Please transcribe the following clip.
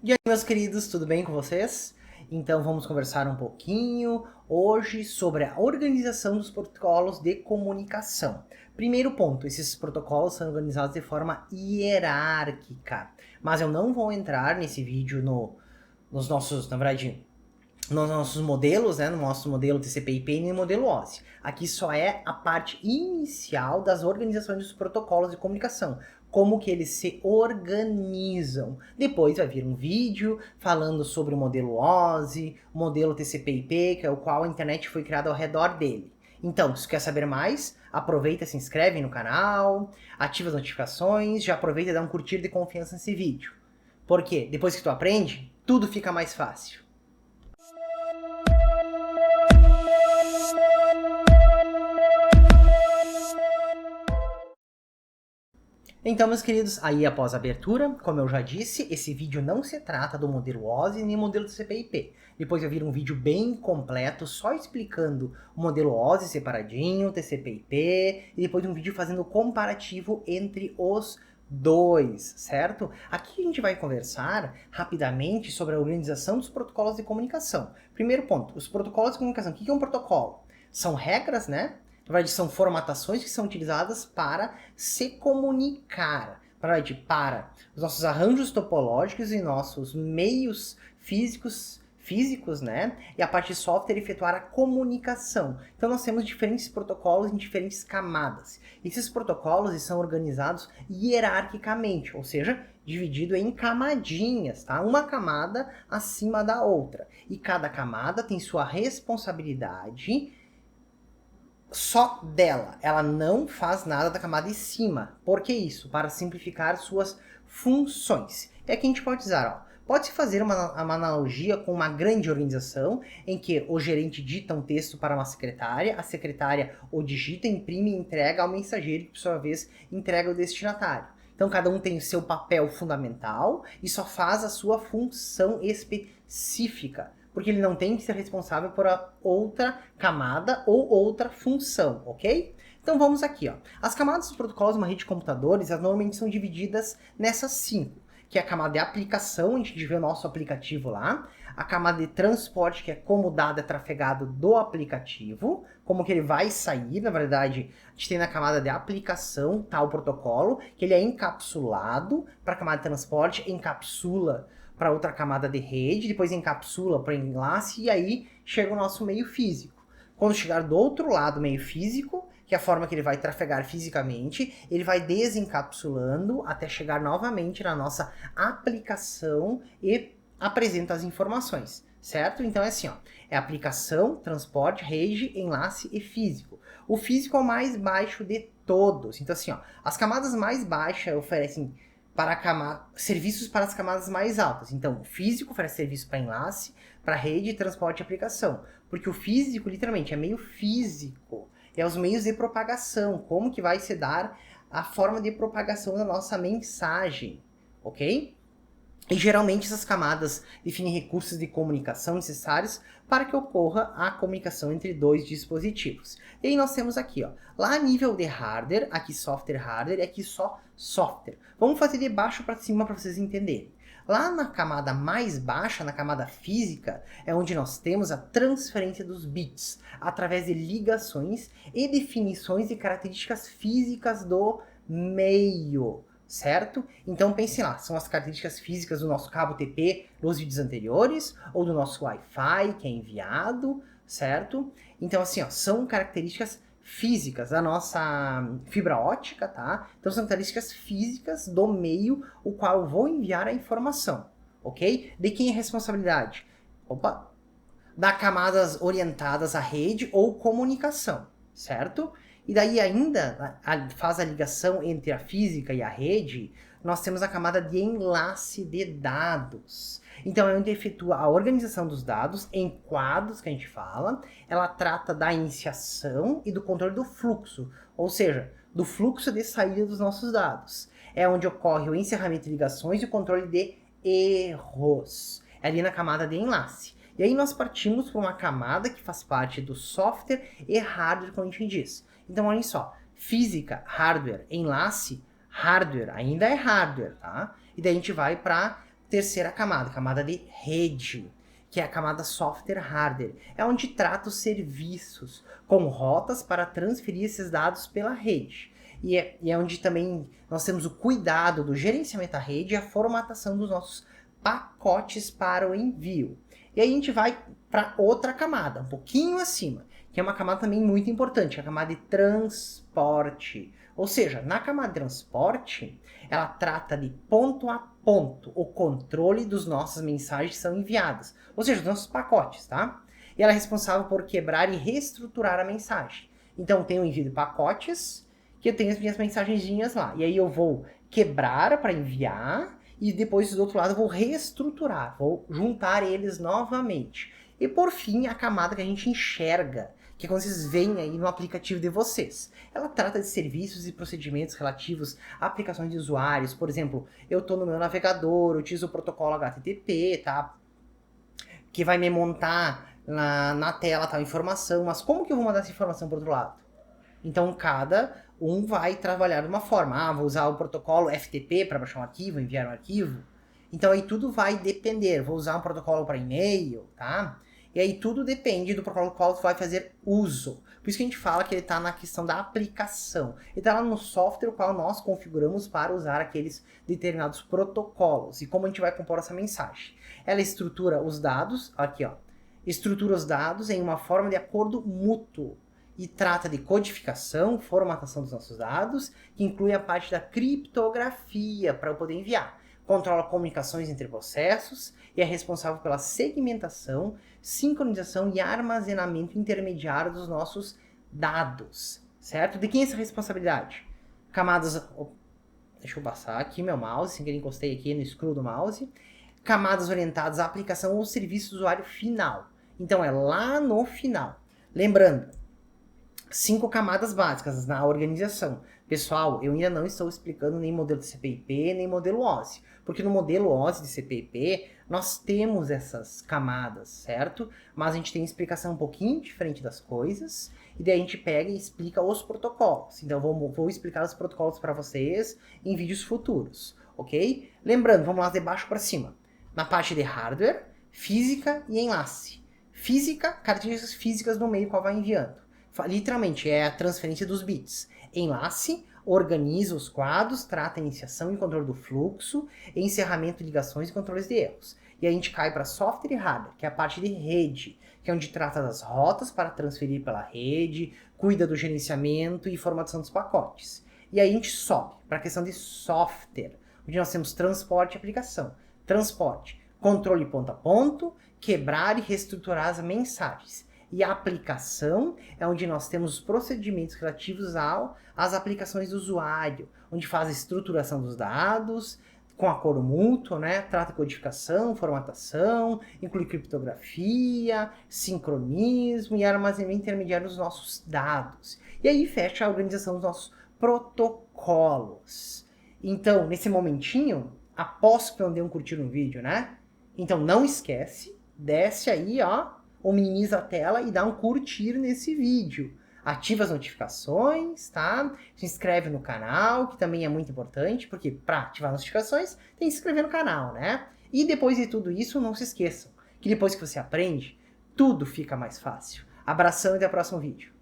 E aí, meus queridos, tudo bem com vocês? Então vamos conversar um pouquinho hoje sobre a organização dos protocolos de comunicação. Primeiro ponto, esses protocolos são organizados de forma hierárquica, mas eu não vou entrar nesse vídeo nos nossos, na verdade, nos nossos modelos, né, no nosso modelo TCP/IP e no modelo OSI. Aqui só é a parte inicial das organizações dos protocolos de comunicação, como que eles se organizam. Depois vai vir um vídeo falando sobre o modelo OSI, o modelo TCP/IP, que é o qual a internet foi criada ao redor dele. Então, se quer saber mais, aproveita, se inscreve no canal, ativa as notificações, já aproveita e dá um curtir de confiança nesse vídeo. Porque depois que tu aprende, tudo fica mais fácil. Então, meus queridos, aí após a abertura, como eu já disse, esse vídeo não se trata do modelo OSI nem modelo TCP/IP. Depois vai vir um vídeo bem completo, só explicando o modelo OSI separadinho, TCP/IP, e depois um vídeo fazendo o comparativo entre os dois, certo? Aqui a gente vai conversar rapidamente sobre a organização dos protocolos de comunicação. Primeiro ponto, os protocolos de comunicação. O que é um protocolo? São regras, né? Na verdade, são formatações que são utilizadas para se comunicar, para os nossos arranjos topológicos e nossos meios físicos, né? E a parte de software efetuar a comunicação. Então nós temos diferentes protocolos em diferentes camadas. Esses protocolos são organizados hierarquicamente, ou seja, dividido em camadinhas, tá? Uma camada acima da outra. E cada camada tem sua responsabilidade só dela. Ela não faz nada da camada de cima. Por que isso? Para simplificar suas funções. E aqui a gente pode usar, ó. Pode-se fazer uma analogia com uma grande organização em que o gerente dita um texto para uma secretária, a secretária o digita, imprime e entrega ao mensageiro, que por sua vez entrega ao destinatário. Então cada um tem o seu papel fundamental e só faz a sua função específica, porque ele não tem que ser responsável por outra camada ou outra função, ok? Então vamos aqui, ó. As camadas dos protocolos de uma rede de computadores, elas normalmente são divididas nessas 5, que é a camada de aplicação, a gente vê o nosso aplicativo lá, a camada de transporte, que é como o dado é trafegado do aplicativo, como que ele vai sair, na verdade, a gente tem na camada de aplicação, tá, o protocolo, que ele é encapsulado para a camada de transporte, encapsula para outra camada de rede, depois encapsula para enlace e aí chega o nosso meio físico. Quando chegar do outro lado, meio físico, que é a forma que ele vai trafegar fisicamente, ele vai desencapsulando até chegar novamente na nossa aplicação e apresenta as informações, certo? Então é assim, ó, é aplicação, transporte, rede, enlace e físico. O físico é o mais baixo de todos. Então assim, ó, as camadas mais baixas oferecem serviços para as camadas mais altas. Então, o físico oferece serviço para enlace, para rede, transporte e aplicação. Porque o físico, literalmente, é meio físico. É os meios de propagação. Como que vai se dar a forma de propagação da nossa mensagem. Ok? E geralmente essas camadas definem recursos de comunicação necessários para que ocorra a comunicação entre dois dispositivos. E aí nós temos aqui, ó, lá a nível de hardware, aqui software, hardware, e aqui só software. Vamos fazer de baixo para cima para vocês entenderem. Lá na camada mais baixa, na camada física, é onde nós temos a transferência dos bits, através de ligações e definições de características físicas do meio. Certo? Então pense lá, são as características físicas do nosso cabo TP nos vídeos anteriores, ou do nosso Wi-Fi que é enviado, certo? Então assim, ó, são características físicas da nossa fibra ótica, tá? Então são características físicas do meio o qual eu vou enviar a informação, ok? De quem é a responsabilidade? Opa! Da camadas orientadas à rede ou comunicação, certo? E daí ainda faz a ligação entre a física e a rede, nós temos a camada de enlace de dados. Então é onde efetua a organização dos dados em quadros que a gente fala. Ela trata da iniciação e do controle do fluxo, ou seja, do fluxo de saída dos nossos dados. É onde ocorre o encerramento de ligações e o controle de erros. É ali na camada de enlace. E aí nós partimos para uma camada que faz parte do software e hardware, como a gente diz. Então, olhem só, física, hardware, enlace, hardware, ainda é hardware, tá? E daí a gente vai para terceira camada, camada de rede, que é a camada software-hardware. É onde trata os serviços com rotas para transferir esses dados pela rede. E é onde também nós temos o cuidado do gerenciamento da rede e a formatação dos nossos pacotes para o envio. E aí a gente vai para outra camada, um pouquinho acima, que é uma camada também muito importante, a camada de transporte. Ou seja, na camada de transporte, ela trata de ponto a ponto o controle dos nossas mensagens que são enviadas, ou seja, dos nossos pacotes, tá? E ela é responsável por quebrar e reestruturar a mensagem. Então, tem o envio de pacotes, que eu tenho as minhas mensagenzinhas lá. E aí eu vou quebrar para enviar, e depois do outro lado eu vou reestruturar, vou juntar eles novamente. E por fim, a camada que a gente enxerga, que é quando vocês veem aí no aplicativo de vocês. Ela trata de serviços e procedimentos relativos a aplicações de usuários. Por exemplo, eu estou no meu navegador, eu utilizo o protocolo HTTP, tá? Que vai me montar na tela tal informação, mas como que eu vou mandar essa informação para o outro lado? Então, cada um vai trabalhar de uma forma. Ah, vou usar o protocolo FTP para baixar um arquivo, enviar um arquivo. Então, aí tudo vai depender. Vou usar um protocolo para e-mail, tá? E aí tudo depende do protocolo qual tu vai fazer uso. Por isso que a gente fala que ele está na questão da aplicação. Ele está lá no software o qual nós configuramos para usar aqueles determinados protocolos. E como a gente vai compor essa mensagem? Ela estrutura os dados, aqui ó, estrutura os dados em uma forma de acordo mútuo. E trata de codificação, formatação dos nossos dados, que inclui a parte da criptografia para eu poder enviar. Controla comunicações entre processos e é responsável pela segmentação, sincronização e armazenamento intermediário dos nossos dados, certo? De quem é essa responsabilidade? Camadas... Deixa eu passar aqui meu mouse, sem querer encostei aqui no scroll do mouse. Camadas orientadas à aplicação ou serviço do usuário final. Então é lá no final. Lembrando, 5 camadas básicas na organização. Pessoal, eu ainda não estou explicando nem modelo de CPIP, nem modelo OSI. Porque no modelo OSI de CPIP, nós temos essas camadas, certo? Mas a gente tem explicação um pouquinho diferente das coisas. E daí a gente pega e explica os protocolos. Então eu vou explicar os protocolos para vocês em vídeos futuros, ok? Lembrando, vamos lá de baixo para cima. Na parte de hardware, física e enlace. Física, características físicas do meio qual vai enviando. Literalmente, é a transferência dos bits. Enlace, organiza os quadros, trata a iniciação e controle do fluxo, encerramento de ligações e controles de erros. E a gente cai para software e hardware, que é a parte de rede, que é onde trata das rotas para transferir pela rede, cuida do gerenciamento e formatação dos pacotes. E aí a gente sobe para a questão de software, onde nós temos transporte e aplicação. Transporte, controle ponto a ponto, quebrar e reestruturar as mensagens. E a aplicação é onde nós temos os procedimentos relativos às aplicações do usuário, onde faz a estruturação dos dados, com acordo mútuo, né? Trata codificação, formatação, inclui criptografia, sincronismo e armazenamento intermediário dos nossos dados. E aí fecha a organização dos nossos protocolos. Então, nesse momentinho, aposto que não deu um curtir no vídeo, né? Então não esquece, desce aí, ó, ou minimiza a tela e dá um curtir nesse vídeo. Ativa as notificações, tá? Se inscreve no canal, que também é muito importante, porque para ativar as notificações tem que se inscrever no canal, né? E depois de tudo isso, não se esqueçam, que depois que você aprende, tudo fica mais fácil. Abração e até o próximo vídeo.